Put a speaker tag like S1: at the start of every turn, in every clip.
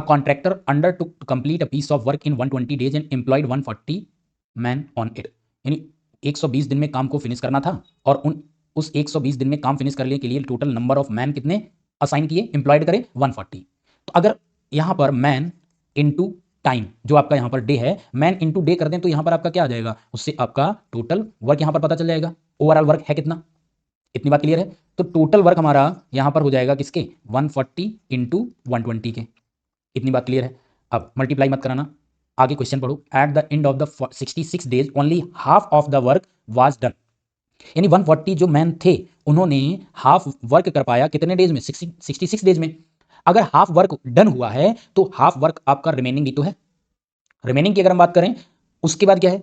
S1: Contractor undertook to complete a piece of work in 120 days and employed 140 man on it. यानी 120 दिन में काम को फिनिश करना था और उस 120 दिन में काम फिनिश करने के लिए टोटल नंबर ऑफ मैन कितने असाइन किए, एम्प्लॉयड करे 140। तो अगर यहां पर मैन इनटू टाइम जो आपका यहां पर डे है, मैन इनटू डे कर दें तो यहां पर आपका क्या आ जाएगा, उससे आपका टोटल वर्क यहां पर पता चल जाएगा। ओवरऑल वर्क है कितना, इतनी बात क्लियर है। तो टोटल वर्क हमारा यहां पर हो जाएगा किसके, 140 इंटू 120 के। इतनी बात क्लियर है। अब मल्टीप्लाई मत कराना, आगे क्वेश्चन पढ़ो। At the end of the 66 days only half of the work was done. यानी 140 जो मैन थे उन्होंने हाफ वर्क कर पाया कितने डेज में, 66 डेज में। अगर हाफ वर्क डन हुआ है तो हाफ वर्क आपका रिमेनिंग भी तो है। रिमेनिंग की अगर हम बात करें उसके बाद क्या है,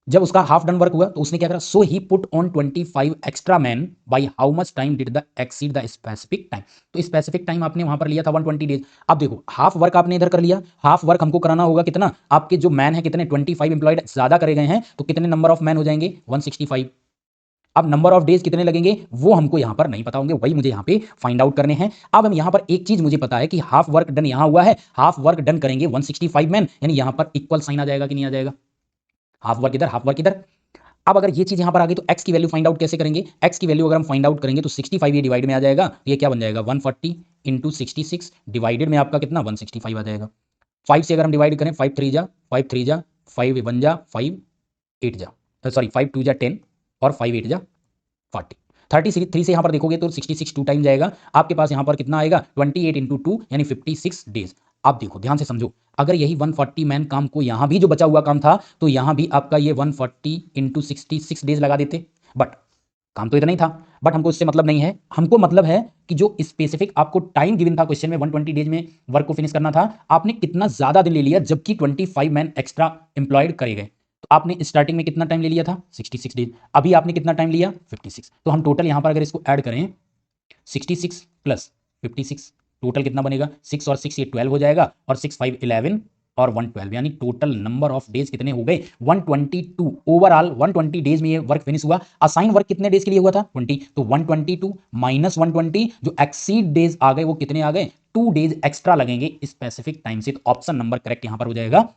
S1: जब उसका हाफ डन वर्क हुआ तो उसने क्या करा, so he put on 25 extra man by how much time did the exceed the specific time. तो स्पेसिफिक टाइम आपने वहां पर लिया था 120 डेज। अब देखो हाफ वर्क आपने इधर कर लिया, हाफ वर्क हमको कराना होगा कितना, आपके जो मैन है कितने 25 एम्प्लॉयड ज्यादा करे गए हैं तो कितने नंबर ऑफ मैन हो जाएंगे 165। अब नंबर ऑफ डेज कितने लगेंगे वो हमको यहां पर नहीं पता होंगे, वही मुझे यहां पे फाइंड आउट करने हैं। अब हम यहां पर एक चीज मुझे पता है कि हाफ वर्क डन यहां हुआ है, हाफ वर्क डन करेंगे 165 मैन, यानी यहां पर इक्वल साइन आ जाएगा कि नहीं आ जाएगा, हाफ वर्क इधर हाफ वर्क इधर। अब अगर ये चीज यहां पर आ गई तो x की वैल्यू फाइंड आउट कैसे करेंगे, x की वैल्यू अगर हम फाइंड आउट करेंगे तो 65 ये डिवाइड में आ जाएगा, तो ये क्या बन जाएगा 140 इंटू 66 डिवाइडेड में आपका कितना 165 आ जाएगा। 5 से अगर हम डिवाइड करें 5 3 जा 5 3 जा 5 1 जा 5 8 जा सॉरी 5 2 जा 10 और 5 8 जा 40। 33 से यहां पर देखोगे तो 66 टू टाइम जाएगा, आपके पास यहां पर कितना आएगा 28 इंटू 2 यानी 56 डेज। आप देखो ध्यान से समझो, अगर यही 140 मैन काम को यहां भी जो बचा हुआ काम था तो यहां भी आपका ये 140 इंटू 66 डेज लगा देते, बट काम तो इतना ही था। बट हमको इससे मतलब नहीं है, हमको मतलब है कि जो स्पेसिफिक आपको टाइम गिवन था क्वेश्चन में 120 डेज में वर्क को फिनिश करना था, आपने कितना ज्यादा दिन ले लिया जबकि 25 मैन एक्स्ट्रा एम्प्लॉयड करे गए। तो आपने स्टार्टिंग में कितना टाइम ले लिया था 66 डेज, अभी आपने कितना टाइम लिया 56। तो हम टोटल यहां पर अगर इसको ऐड करें 66 प्लस 56 टोटल कितना बनेगा, 6 और 6 ये 12 हो जाएगा और 6 5 11 और 112 यानी टोटल नंबर ऑफ डेज कितने हो गए 122। ओवरऑल 120 डेज में ये वर्क फिनिश हुआ। असाइन वर्क कितने डेज के लिए हुआ था 20, तो 122 माइनस 120 जो एक्सीड डेज आ गए वो कितने आ गए 2 डेज एक्स्ट्रा लगेंगे स्पेसिफिक टाइम से। तो ऑप्शन नंबर करेक्ट यहां पर हो जाएगा